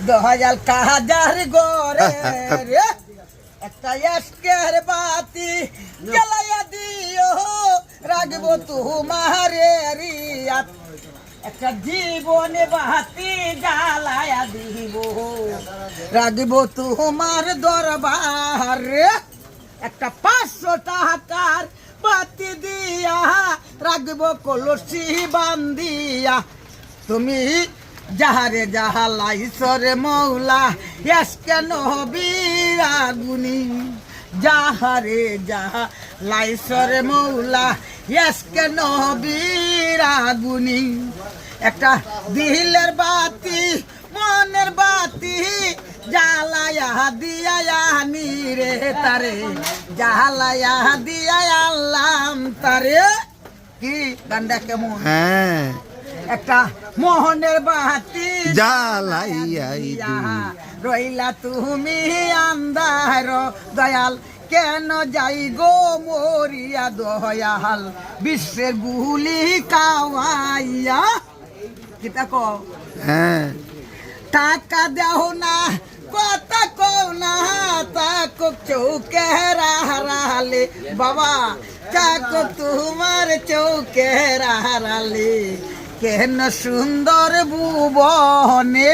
দয়াল কাজার গরে রে একটা এসকের বাতি জ্বালাইয়া দিও রাখবো তোমারে রিয়াত একটা জীবনে বাতি জ্বালাইয়া দিব রাখবো তোমার দরবার রে একটা 500 টাকার বাতি দিয়া রাখবো কলসি বান্দিয়া তুমি যাহারে যাহা লাইসরে মৌলা এসকে নবীর আগুনি যাহারে যাহা লাইসরে মৌলা এসকে নবীর আগুনি একটা দিলের বাতি মনের বাতি জ্বালায়া দিয়া রে তারে জ্বালায়া দিয়া আল্লাহ তারে কি গানটা কেমন হ্যাঁ একটা মোহনের বাতি জ্বালাইয়া রইলা তুমি আন্ধার দয়াল কেন যাই গো মরিয়া দয়াল বিশ্বের গুলি কাওয়াইয়া কিতা কো হ্যাঁ টাকা দেও না কথা কও না তাকো চৌকে রাহালে বাবা তাকো তোমার চৌকে রাহালে কেন সুন্দর ভুবনে